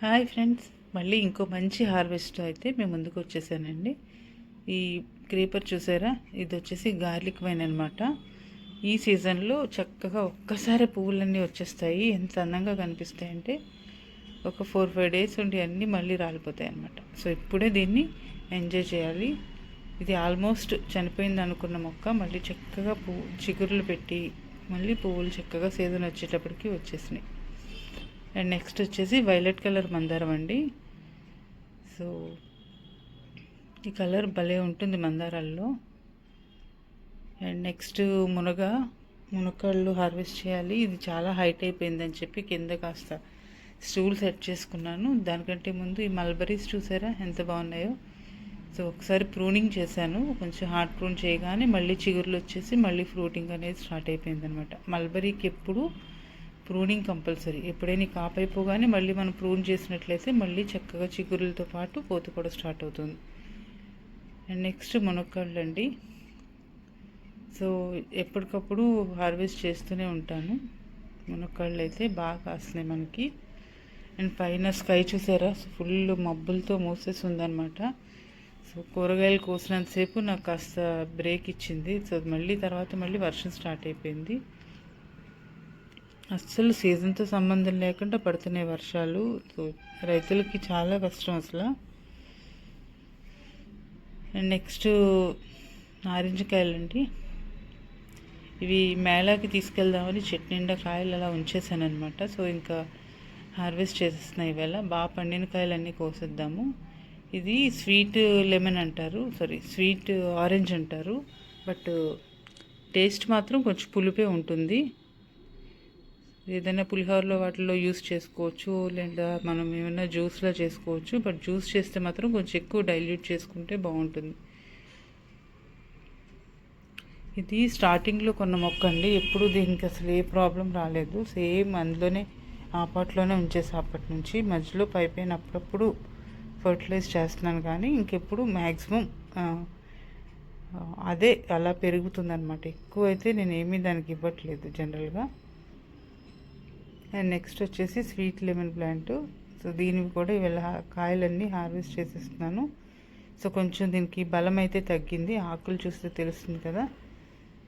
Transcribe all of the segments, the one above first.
Hi friends, మళ్ళీ ఇంకో మంచి హార్వెస్ట్ అయితే మేము ముందుకు వచ్చేసానండి. ఈ క్రీపర్ చూసారా, ఇది వచ్చేసి గార్లిక్ వైన్ అనమాట. ఈ సీజన్లో చక్కగా ఒక్కసారి పువ్వులన్నీ వచ్చేస్తాయి. ఎంత అందంగా కనిపిస్తాయి అంటే ఒక 4-5 డేస్ ఉండి అన్నీ మళ్ళీ రాలిపోతాయి అనమాట. సో ఇప్పుడే దీన్ని ఎంజాయ్ చేయాలి. ఇది ఆల్మోస్ట్ చనిపోయింది అనుకున్న మొక్క మళ్ళీ చక్కగా చిగుర్లు పెట్టి మళ్ళీ పువ్వులు చక్కగా సీజన్ వచ్చేటప్పటికి వచ్చేసినాయి. అండ్ నెక్స్ట్ వచ్చేసి వైలెట్ కలర్ మందారం అండి. సో ఈ కలర్ భలే ఉంటుంది మందారాల్లో. అండ్ నెక్స్ట్ మునక్కాళ్ళు హార్వెస్ట్ చేయాలి. ఇది చాలా హైట్ అయిపోయిందని చెప్పి కింద కాస్త స్టూల్ సెట్ చేసుకున్నాను. దానికంటే ముందు ఈ మల్బరీస్ చూసారా ఎంత బాగున్నాయో. సో ఒకసారి ప్రూనింగ్ చేశాను, కొంచెం హార్డ్ ప్రూన్ చేయగానే మళ్ళీ చిగురులు వచ్చేసి మళ్ళీ ఫ్రూటింగ్ అనేది స్టార్ట్ అయిపోయింది అనమాట. మల్బరీకి ఎప్పుడు ప్రూనింగ్ కంపల్సరీ. ఎప్పుడైనా కాపు అయిపోగానే మళ్ళీ మనం ప్రూన్ చేసినట్లయితే మళ్ళీ చక్కగా చిగురులతో పాటు పూత కూడా స్టార్ట్ అవుతుంది. అండ్ నెక్స్ట్ మునక్కాళ్ళు అండి. సో ఎప్పటికప్పుడు హార్వెస్ట్ చేస్తూనే ఉంటాను. మునక్కాళ్ళు అయితే బాగా కాస్తున్నాయి మనకి. అండ్ పైన స్కై చూసారా, ఫుల్ మబ్బులతో మూసేసి ఉందన్నమాట. సో కూరగాయలు కోసినంతసేపు నాకు కాస్త బ్రేక్ ఇచ్చింది. సో మళ్ళీ వర్షం స్టార్ట్ అయిపోయింది. అస్సలు సీజన్తో సంబంధం లేకుండా పడుతున్నాయి వర్షాలు. రైతులకి చాలా కష్టం అసలు. అండ్ నెక్స్ట్ నారింజ కాయలండి. ఇవి మేళాకి తీసుకెళ్దామని చెట్టు నిండా కాయలు అలా ఉంచేసాను అనమాట. సో ఇంకా హార్వెస్ట్ చేసేస్తున్నాయి ఇవాళ. బాగా పండిన కాయలన్నీ కోసేద్దాము. ఇది స్వీట్ లెమన్ అంటారు, స్వీట్ ఆరెంజ్ అంటారు. బట్ టేస్ట్ మాత్రం కొంచెం పులిపే ఉంటుంది. ఏదైనా పులిహోరలో వాటిలో యూస్ చేసుకోవచ్చు, లేదా మనం ఏమైనా జ్యూస్లో చేసుకోవచ్చు. బట్ జ్యూస్ చేస్తే మాత్రం కొంచెం ఎక్కువ డైల్యూట్ చేసుకుంటే బాగుంటుంది. ఇది స్టార్టింగ్లో కొన్న మొక్క అండి. ఎప్పుడు దీనికి అసలు ఏ ప్రాబ్లం రాలేదు. సేమ్ అందులోనే ఆ పాట్లోనే ఉంచేసి అప్పటి నుంచి మధ్యలో పైపైన అప్పుడప్పుడు ఫర్టిలైజ్ చేస్తున్నాను, కానీ ఇంకెప్పుడు మ్యాక్సిమం అదే అలా పెరుగుతుందన్నమాట. ఎక్కువ అయితే నేను ఏమీ దానికి ఇవ్వట్లేదు జనరల్గా. అండ్ నెక్స్ట్ వచ్చేసి స్వీట్ లెమన్ ప్లాంట్. సో దీనివి కూడా ఇవాళ కాయలన్నీ హార్వెస్ట్ చేసేస్తున్నాను. సో కొంచెం దీనికి బలం అయితే తగ్గింది, ఆకులు చూస్తే తెలుస్తుంది కదా.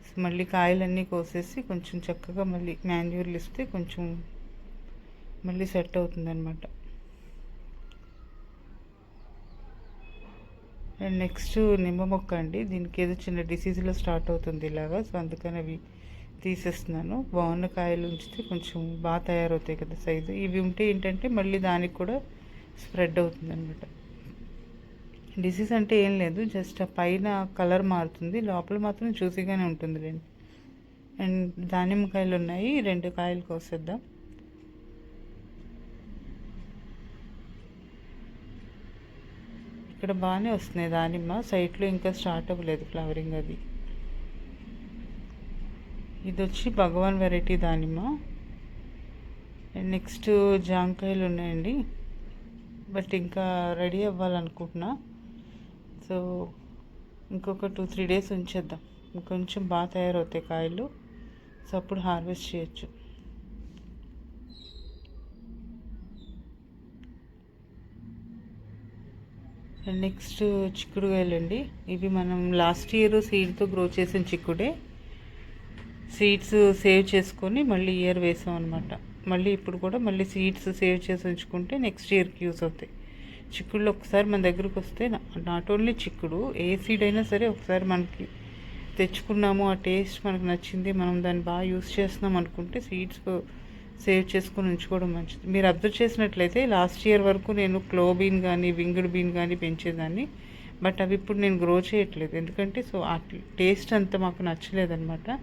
సో మళ్ళీ కాయలన్నీ కోసేసి కొంచెం చక్కగా మళ్ళీ మాన్యూర్లు ఇస్తే కొంచెం మళ్ళీ సెట్ అవుతుందన్నమాట. అండ్ నెక్స్ట్ నిమ్మ మొక్క అండి. దీనికి ఏదో చిన్న డిసీజ్లో స్టార్ట్ అవుతుంది ఇలాగా. సో అందుకని అవి తీసేస్తున్నాను. బాగున్న కాయలు ఉంచితే కొంచెం బాగా తయారవుతాయి కదా సైజు. ఇవి ఉంటే ఏంటంటే మళ్ళీ దానికి కూడా స్ప్రెడ్ అవుతుంది అనమాట. డిసీజ్ అంటే ఏం లేదు, జస్ట్ ఆ పైన కలర్ మారుతుంది, లోపల మాత్రం జ్యూసీగానే ఉంటుంది లేండి. అండ్ దానిమ్మకాయలు ఉన్నాయి, 2 కాయలు కోసేద్దాం. ఇక్కడ బాగానే వస్తున్నాయి దానిమ్మ. సైట్లో ఇంకా స్టార్ట్ అవ్వలేదు ఫ్లవరింగ్ అది. ఇది వచ్చి భగవాన్ వెరైటీ దానిమ్మ. అండ్ నెక్స్ట్ జాంకాయలు ఉన్నాయండి, బట్ ఇంకా రెడీ అవ్వాలనుకుంటున్నా. సో ఇంకొక 2-3 డేస్ ఉంచేద్దాం, ఇంకొంచెం బాగా తయారవుతాయి కాయలు. సో అప్పుడు హార్వెస్ట్ చేయొచ్చు. అండ్ నెక్స్ట్ చిక్కుడుకాయలండి. ఇవి మనం లాస్ట్ ఇయర్ సీడ్తో గ్రో చేసిన చిక్కుడే. సీడ్స్ సేవ్ చేసుకొని మళ్ళీ ఇయర్ వేసాం అనమాట. మళ్ళీ ఇప్పుడు కూడా మళ్ళీ సీడ్స్ సేవ్ చేసి ఉంచుకుంటే నెక్స్ట్ ఇయర్కి యూస్ అవుతాయి. చిక్కుళ్ళు ఒకసారి మన దగ్గరకు వస్తే నాట్ ఓన్లీ చిక్కుడు, ఏ సీడ్ అయినా సరే ఒకసారి మనకి తెచ్చుకున్నాము, ఆ టేస్ట్ మనకు నచ్చింది, మనం దాన్ని బాగా యూస్ చేస్తున్నాం అనుకుంటే సీడ్స్ సేవ్ చేసుకొని ఉంచుకోవడం మంచిది. మీరు అబ్జర్వ్ చేసినట్లయితే లాస్ట్ ఇయర్ వరకు నేను క్లో బీన్ కానీ వింగ్డ్ బీన్ కానీ పెంచేదాన్ని. బట్ అవి ఇప్పుడు నేను గ్రో చేయట్లేదు, ఎందుకంటే సో ఆ టేస్ట్ అంతా మాకు నచ్చలేదన్నమాట.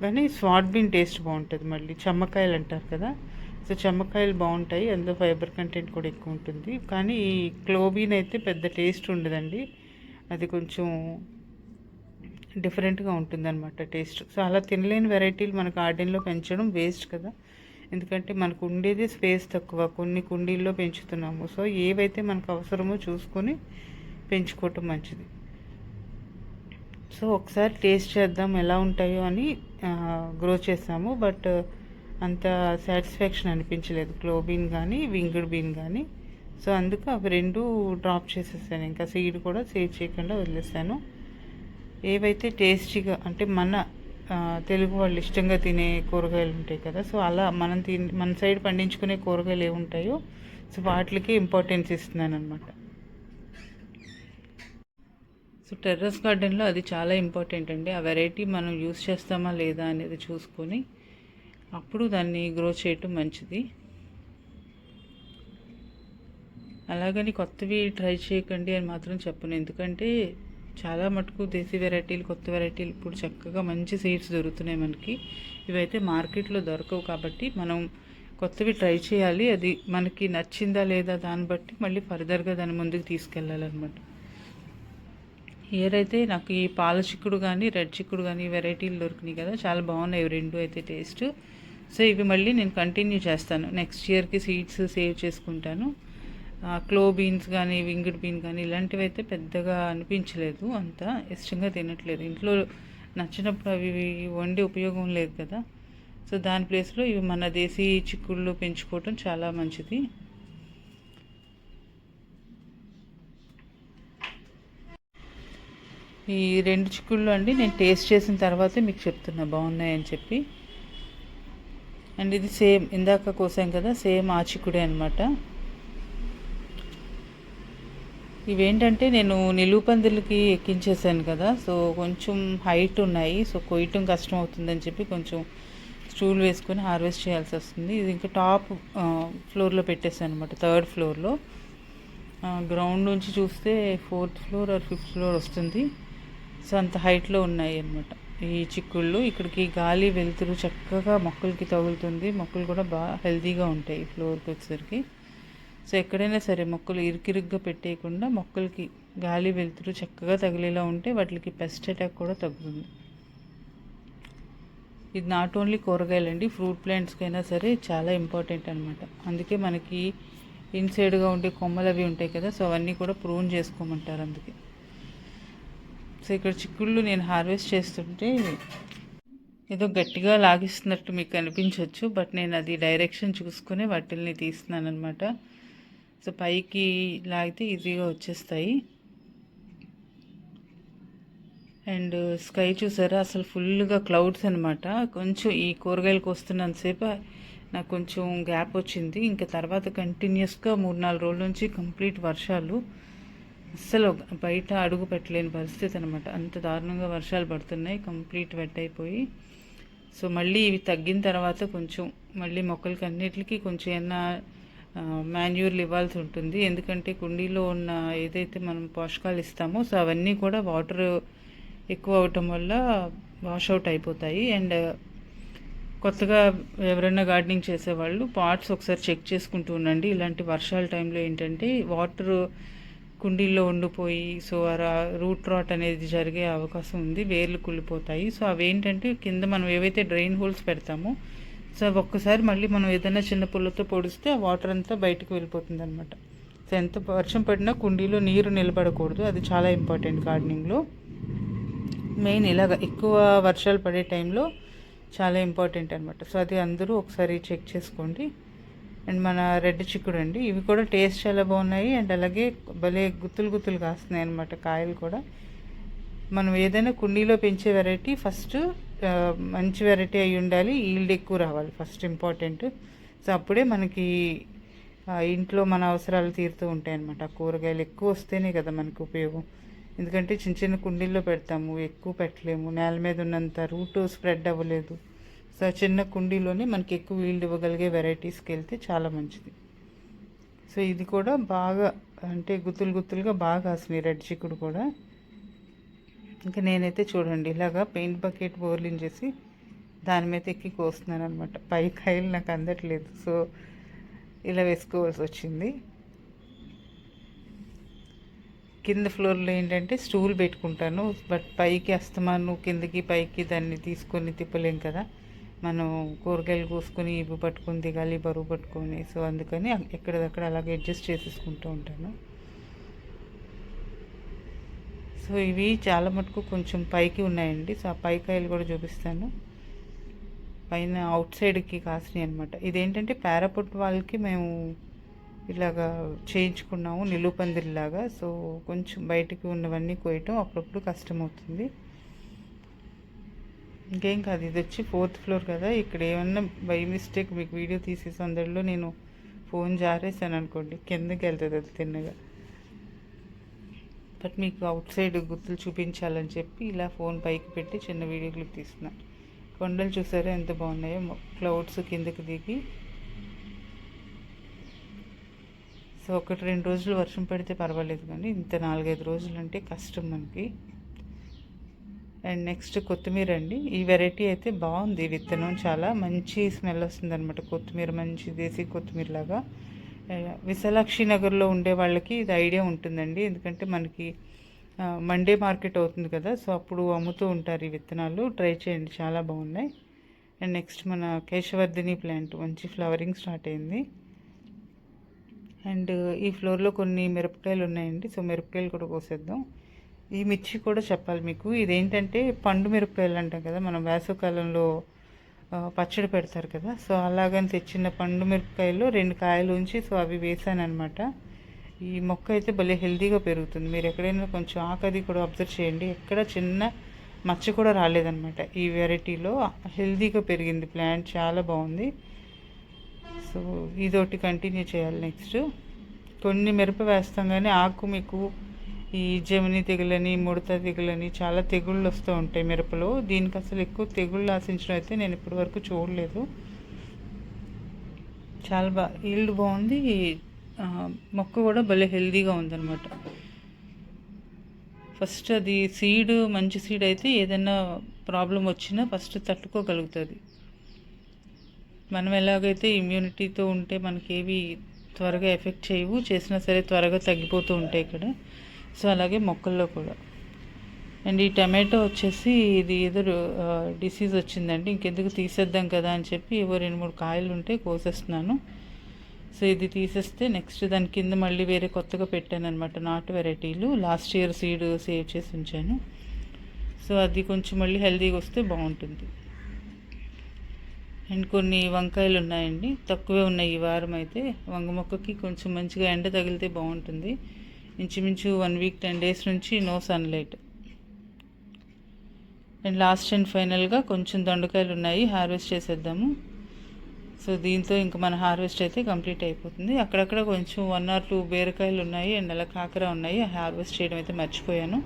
కానీ స్వాట్ బీన్ టేస్ట్ బాగుంటుంది. మళ్ళీ చెమ్మకాయలు అంటారు కదా, సో చెమ్మకాయలు బాగుంటాయి, అందులో ఫైబర్ కంటెంట్ కూడా ఎక్కువ ఉంటుంది. కానీ ఈ క్లోబీన్ అయితే పెద్ద టేస్ట్ ఉండదండి, అది కొంచెం డిఫరెంట్గా ఉంటుందన్నమాట టేస్ట్. సో అలా తినలేని వెరైటీలు మన గార్డెన్లో పెంచడం వేస్ట్ కదా, ఎందుకంటే మనకు ఉండేది స్పేస్ తక్కువ, కొన్ని కుండీల్లో పెంచుతున్నాము. సో ఏవైతే మనకు అవసరమో చూసుకొని పెంచుకోవటం మంచిది. సో ఒకసారి టేస్ట్ చేద్దాం ఎలా ఉంటాయో అని గ్రో చేసాము. బట్ అంత సాటిస్ఫాక్షన్ అనిపించలేదు, క్లో బీన్ కానీ వింగ్డ్ బీన్ కానీ. సో అందుకు అవి రెండు డ్రాప్ చేసేసాను, ఇంకా సీడ్ కూడా సేవ్ చేయకుండా వదిలేసాను. ఏవైతే టేస్టీగా అంటే మన తెలుగు వాళ్ళు ఇష్టంగా తినే కూరగాయలు ఉంటాయి కదా, సో అలా మన సైడ్ పండించుకునే కూరగాయలు ఏముంటాయో సో వాటికి ఇంపార్టెన్స్ ఇస్తున్నాను అనమాట. సో టెర్రస్ గార్డెన్లో అది చాలా ఇంపార్టెంట్ అండి. ఆ వెరైటీ మనం యూస్ చేస్తామా లేదా అనేది చూసుకొని అప్పుడు దాన్ని గ్రో చేయటం మంచిది. అలాగని కొత్తవి ట్రై చేయకండి అని మాత్రం చెప్పను, ఎందుకంటే చాలా మటుకు దేశీ వెరైటీలు, కొత్త వెరైటీలు ఇప్పుడు చక్కగా మంచి సీడ్స్ దొరుకుతున్నాయి మనకి. ఇవైతే మార్కెట్లో దొరకవు కాబట్టి మనం కొత్తవి ట్రై చేయాలి. అది మనకి నచ్చిందా లేదా దాన్ని బట్టి మళ్ళీ ఫర్దర్గా దాన్ని ముందుకు తీసుకెళ్ళాలన్నమాట. అయితే నాకు ఈ పాల చిక్కుడు కానీ రెడ్ చిక్కుడు కానీ వెరైటీలు దొరికినాయి కదా, చాలా బాగున్నాయి రెండు అయితే టేస్ట్. సో ఇవి మళ్ళీ నేను కంటిన్యూ చేస్తాను, నెక్స్ట్ ఇయర్కి సీడ్స్ సేవ్ చేసుకుంటాను. క్లో బీన్స్ కానీ వింగ్డ్ బీన్ కానీ ఇలాంటివి అయితే పెద్దగా అనిపించలేదు, అంత ఇష్టంగా తినట్లేదు. ఇంట్లో నచ్చినప్పుడు అవి వండి ఉపయోగం లేదు కదా, సో దాని ప్లేస్లో ఇవి మన దేశీ చిక్కుళ్ళు పెంచుకోవటం చాలా మంచిది. ఈ రెండు చిక్కుళ్ళు అండి నేను టేస్ట్ చేసిన తర్వాతే మీకు చెప్తున్నా బాగున్నాయని చెప్పి. అండ్ ఇది సేమ్ ఇందాక కోసాం కదా, సేమ్ ఆ చిక్కుడే అనమాట. ఇవేంటంటే నేను నిలువుపందులకి ఎక్కించేసాను కదా, సో కొంచెం హైట్ ఉన్నాయి, సో కొయ్యటం కష్టం అవుతుందని చెప్పి కొంచెం స్టూల్ వేసుకొని హార్వెస్ట్ చేయాల్సి వస్తుంది. ఇది ఇంకా టాప్ ఫ్లోర్లో పెట్టేసాను అనమాట, థర్డ్ ఫ్లోర్లో. గ్రౌండ్ నుంచి చూస్తే 4th floor or 5th floor వస్తుంది. సో అంత హైట్లో ఉన్నాయి అన్నమాట ఈ చిక్కుళ్ళు. ఇక్కడికి గాలి వెలుతురు చక్కగా మొక్కలకి తగులుతుంది, మొక్కలు కూడా బాగా హెల్తీగా ఉంటాయి ఈ ఫ్లోర్కి వచ్చేసరికి. సో ఎక్కడైనా సరే మొక్కలు ఇరుకిరుగ్గా పెట్టేయకుండా మొక్కలకి గాలి వెలుతురు చక్కగా తగిలేలా ఉంటే వాటికి పెస్ట్ అటాక్ కూడా తగ్గుతుంది. ఇది నాట్ ఓన్లీ కూరగాయలండి, ఫ్రూట్ ప్లాంట్స్కైనా సరే చాలా ఇంపార్టెంట్ అనమాట. అందుకే మనకి ఇన్సైడ్గా ఉండే కొమ్మలు అవి ఉంటాయి కదా, సో అవన్నీ కూడా ప్రూన్ చేసుకోమంటారు అందుకే. సో ఇక్కడ చిక్కుళ్ళు నేను హార్వెస్ట్ చేస్తుంటే ఏదో గట్టిగా లాగిస్తున్నట్టు మీకు అనిపించవచ్చు, బట్ నేను అది డైరెక్షన్ చూసుకుని వాటిల్ని తీస్తున్నాను అనమాట. సో పైకి లాగితే ఈజీగా వచ్చేస్తాయి. అండ్ స్కై చూసారా, అసలు ఫుల్గా క్లౌడ్స్ అనమాట. కొంచెం ఈ కూరగాయలకు వస్తున్నంతసేపు నాకు కొంచెం గ్యాప్ వచ్చింది, ఇంకా తర్వాత కంటిన్యూస్గా 3-4 రోజుల నుంచి కంప్లీట్ వర్షాలు, అస్సలు బయట అడుగు పెట్టలేని పరిస్థితి అనమాట. అంత దారుణంగా వర్షాలు పడుతున్నాయి, కంప్లీట్ వెట్ అయిపోయి. సో మళ్ళీ ఇవి తగ్గిన తర్వాత కొంచెం మళ్ళీ మొక్కలకి అన్నిటికీ కొంచెం ఏమన్నా మాన్యూర్లు ఇవ్వాల్సి ఉంటుంది, ఎందుకంటే కుండీలో ఉన్న ఏదైతే మనం పోషకాలు ఇస్తామో సో అవన్నీ కూడా వాటర్ ఎక్కువ అవటం వల్ల వాష్ అవుట్ అయిపోతాయి. అండ్ కొత్తగా ఎవరైనా గార్డెనింగ్ చేసేవాళ్ళు పాట్స్ ఒకసారి చెక్ చేసుకుంటూ ఉండండి. ఇలాంటి వర్షాల టైంలో ఏంటంటే వాటర్ కుండీల్లో ఉండిపోయి సో రూట్ రాట్ అనేది జరిగే అవకాశం ఉంది, వేర్లు కుళ్ళిపోతాయి. సో అవేంటంటే కింద మనం ఏవైతే డ్రైన్ హోల్స్ పెడతామో సో ఒక్కసారి మళ్ళీ మనం ఏదైనా చిన్న పుల్లతో పొడిస్తే ఆ వాటర్ అంతా బయటకు వెళ్ళిపోతుంది అనమాట. సో ఎంత వర్షం పడినా కుండీలో నీరు నిలబడకూడదు, అది చాలా ఇంపార్టెంట్ గార్డెనింగ్లో. మెయిన్ ఇలాగ ఎక్కువ వర్షాలు పడే టైంలో చాలా ఇంపార్టెంట్ అనమాట. సో అది అందరూ ఒకసారి చెక్ చేసుకోండి. అండ్ మన రెడ్ చిక్కుడు అండి, ఇవి కూడా టేస్ట్ చాలా బాగున్నాయి అండ్ అలాగే భలే గుత్తులు గుత్తులు కాస్తున్నాయి అనమాట కాయలు కూడా. మనం ఏదైనా కుండీలో పెంచే వెరైటీ ఫస్ట్ మంచి వెరైటీ అయి ఉండాలి, ఈల్డ్ ఎక్కువ రావాలి ఫస్ట్ ఇంపార్టెంట్. సో అప్పుడే మనకి ఇంట్లో మన అవసరాలు తీరుతూ ఉంటాయి అన్నమాట. కూరగాయలు ఎక్కువ వస్తేనే కదా మనకు ఉపయోగం, ఎందుకంటే చిన్న చిన్న కుండీల్లో పెడతాము, ఎక్కువ పెట్టలేము, నేల మీద ఉన్నంత రూట్ స్ప్రెడ్ అవ్వలేదు. సో చిన్న కుండీలోనే మనకి ఎక్కువ ఈల్డ్ ఇవ్వగలిగే వెరైటీస్కి వెళ్తే చాలా మంచిది. సో ఇది కూడా బాగా అంటే గుత్తులు గుత్తులుగా బాగా కాసినాయి రెడ్ చిక్కుడు కూడా. ఇంకా నేనైతే చూడండి ఇలాగా పెయింట్ బకెట్ బోర్లించేసి దాని మీద ఎక్కి కోస్తున్నాను అనమాట. పై కాయలు నాకు అందట్లేదు, సో ఇలా వేసుకోవాల్సి వచ్చింది. కింద ఫ్లోర్లో ఏంటంటే స్టూల్ పెట్టుకుంటాను, బట్ పైకి అస్తమాను కిందకి పైకి దాన్ని తీసుకొని తిప్పలేం కదా, మనం కూరగాయలు కోసుకొని ఇవి పట్టుకొని దిగాలి, బరువు పట్టుకొని. సో అందుకని ఎక్కడిదక్కడ అలాగే అడ్జస్ట్ చేసేసుకుంటూ ఉంటాను. సో ఇవి చాలా మటుకు కొంచెం పైకి ఉన్నాయండి, సో ఆ పైకాయలు కూడా చూపిస్తాను. పైన అవుట్ సైడ్కి కాసినాయి అనమాట. ఇదేంటంటే పారాపుట్ వాళ్ళకి మేము ఇలాగా చేయించుకున్నాము నిలువుపందిరిలాగా. సో కొంచెం బయటికి ఉన్నవన్నీ కోయటం అప్పుడప్పుడు కష్టమవుతుంది. ఇంకేం కాదు, ఇది వచ్చి 4th ఫ్లోర్ కదా. ఇక్కడ ఏమన్నా బై మిస్టేక్ మీకు వీడియో తీసే సందర్లో నేను ఫోన్ జారేసాను అనుకోండి, కిందకి వెళ్తుంది అది తిన్నగా. బట్ మీకు అవుట్ సైడ్ గుర్తులు చూపించాలని చెప్పి ఇలా ఫోన్ పైకి పెట్టి చిన్న వీడియో క్లిప్ తీస్తున్నాను. కొండలు చూసారా ఎంత బాగున్నాయో, క్లౌడ్స్ కిందకి దిగి. సో 1-2 రోజులు వర్షం పడితే పర్వాలేదు, కానీ ఇంత 4-5 రోజులు అంటే కష్టం మనకి. అండ్ నెక్స్ట్ కొత్తిమీర అండి. ఈ వెరైటీ అయితే బాగుంది, విత్తనం చాలా మంచి స్మెల్ వస్తుంది అనమాట. కొత్తిమీర మంచి దేశీ కొత్తిమీర లాగా. విశాలాక్షి నగర్లో ఉండే వాళ్ళకి ఇది ఐడియా ఉంటుందండి, ఎందుకంటే మనకి మండే మార్కెట్ అవుతుంది కదా. సో అప్పుడు అమ్ముతూ ఉంటారు ఈ విత్తనాలు. ట్రై చేయండి, చాలా బాగున్నాయి. అండ్ నెక్స్ట్ మన కేశవర్ధిని ప్లాంట్ మంచి ఫ్లవరింగ్ స్టార్ట్ అయింది. అండ్ ఈ ఫ్లోర్లో కొన్ని మిరపకాయలు ఉన్నాయండి. సో మిరపకాయలు కూడా కోసేద్దాం. ఈ మిర్చి కూడా చెప్పాలి మీకు, ఇదేంటంటే పండు మిరపకాయలు అంటాం కదా మనం, వేసవికాలంలో పచ్చడి పెడతారు కదా. సో అలాగని తెచ్చిన పండు మిరపకాయలు 2 కాయలు ఉంచి సో అవి వేసాను అనమాట. ఈ మొక్క అయితే భలే హెల్తీగా పెరుగుతుంది. మీరు ఎక్కడైనా కొంచెం ఆకది కూడా అబ్జర్వ్ చేయండి, ఎక్కడ చిన్న మచ్చ కూడా రాలేదన్నమాట. ఈ వెరైటీలో హెల్తీగా పెరిగింది ప్లాంట్, చాలా బాగుంది. సో ఇదొకటి కంటిన్యూ చేయాలి. నెక్స్ట్ కొన్ని మిరప వేస్తాం, కానీ ఆకు మీకు ఈ జమిని తెగులని, ముడత తెగులని చాలా తెగుళ్ళు వస్తూ ఉంటాయి మిరపలో. దీనికి అసలు ఎక్కువ తెగుళ్ళు ఆశించడం అయితే నేను ఇప్పటి వరకు చూడలేదు. చాలా ఈల్డ్ బాగుంది, మొక్క కూడా భలే హెల్తీగా ఉందన్నమాట. ఫస్ట్ అది సీడ్ మంచి సీడ్ అయితే ఏదైనా ప్రాబ్లం వచ్చినా ఫస్ట్ తట్టుకోగలుగుతుంది. మనం ఎలాగైతే ఇమ్యూనిటీతో ఉంటే మనకేవి త్వరగా ఎఫెక్ట్ చేయవు, చేసినా సరే త్వరగా తగ్గిపోతూ ఉంటాయి ఇక్కడ. సో అలాగే మొక్కల్లో కూడా. అండ్ ఈ టమాటో వచ్చేసి ఇది ఏదో డిసీజ్ వచ్చిందండి, ఇంకెందుకు తీసేద్దాం కదా అని చెప్పి ఏవో 2-3 కాయలు ఉంటే కోసేస్తున్నాను. సో ఇది తీసేస్తే నెక్స్ట్ దాని కింద మళ్ళీ వేరే కొత్తగా పెట్టాను అనమాట, నాటు వెరైటీలు. లాస్ట్ ఇయర్ సీడ్ సేవ్ చేసి ఉంచాను. సో అది కొంచెం మళ్ళీ హెల్తీగా వస్తే బాగుంటుంది. అండ్ కొన్ని వంకాయలు ఉన్నాయండి, తక్కువే ఉన్నాయి ఈ వారం అయితే. వంగ మొక్కకి కొంచెం మంచిగా ఎండ తగిలితే బాగుంటుంది. ఇంచుమించు 1 వీక్ 10 డేస్ నుంచి no sunlight. And last and ఫైనల్గా కొంచెం దొండకాయలు ఉన్నాయి, హార్వెస్ట్ చేసేద్దాము. సో దీంతో ఇంకా మన హార్వెస్ట్ అయితే కంప్లీట్ అయిపోతుంది. అక్కడక్కడ కొంచెం 1 or 2 బీరకాయలు ఉన్నాయి, అండ్ అలా కాకర ఉన్నాయి. హార్వెస్ట్ చేయడం అయితే మర్చిపోయాను.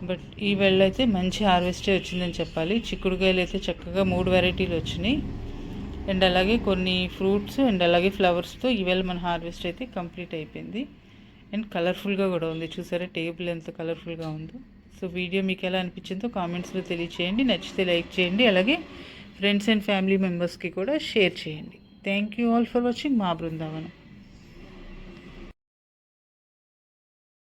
బట్ ఈ వేళ అయితే మంచి హార్వెస్టే వచ్చిందని చెప్పాలి. చిక్కుడుకాయలు అయితే చక్కగా 3 వెరైటీలు వచ్చినాయి. అండ్ అలాగే కొన్ని ఫ్రూట్స్ అండ్ అలాగే ఫ్లవర్స్తో ఈవేళ మన హార్వెస్ట్ అయితే కంప్లీట్ అయిపోయింది. అండ్ కలర్ఫుల్గా కూడా ఉంది, చూసారా టేబుల్ ఎంత కలర్ఫుల్గా ఉందో. సో వీడియో మీకు ఎలా అనిపించిందో కామెంట్స్లో తెలియచేయండి. నచ్చితే లైక్ చేయండి, అలాగే ఫ్రెండ్స్ అండ్ ఫ్యామిలీ మెంబర్స్కి కూడా షేర్ చేయండి. Thank you all for watching మా బృందావనం.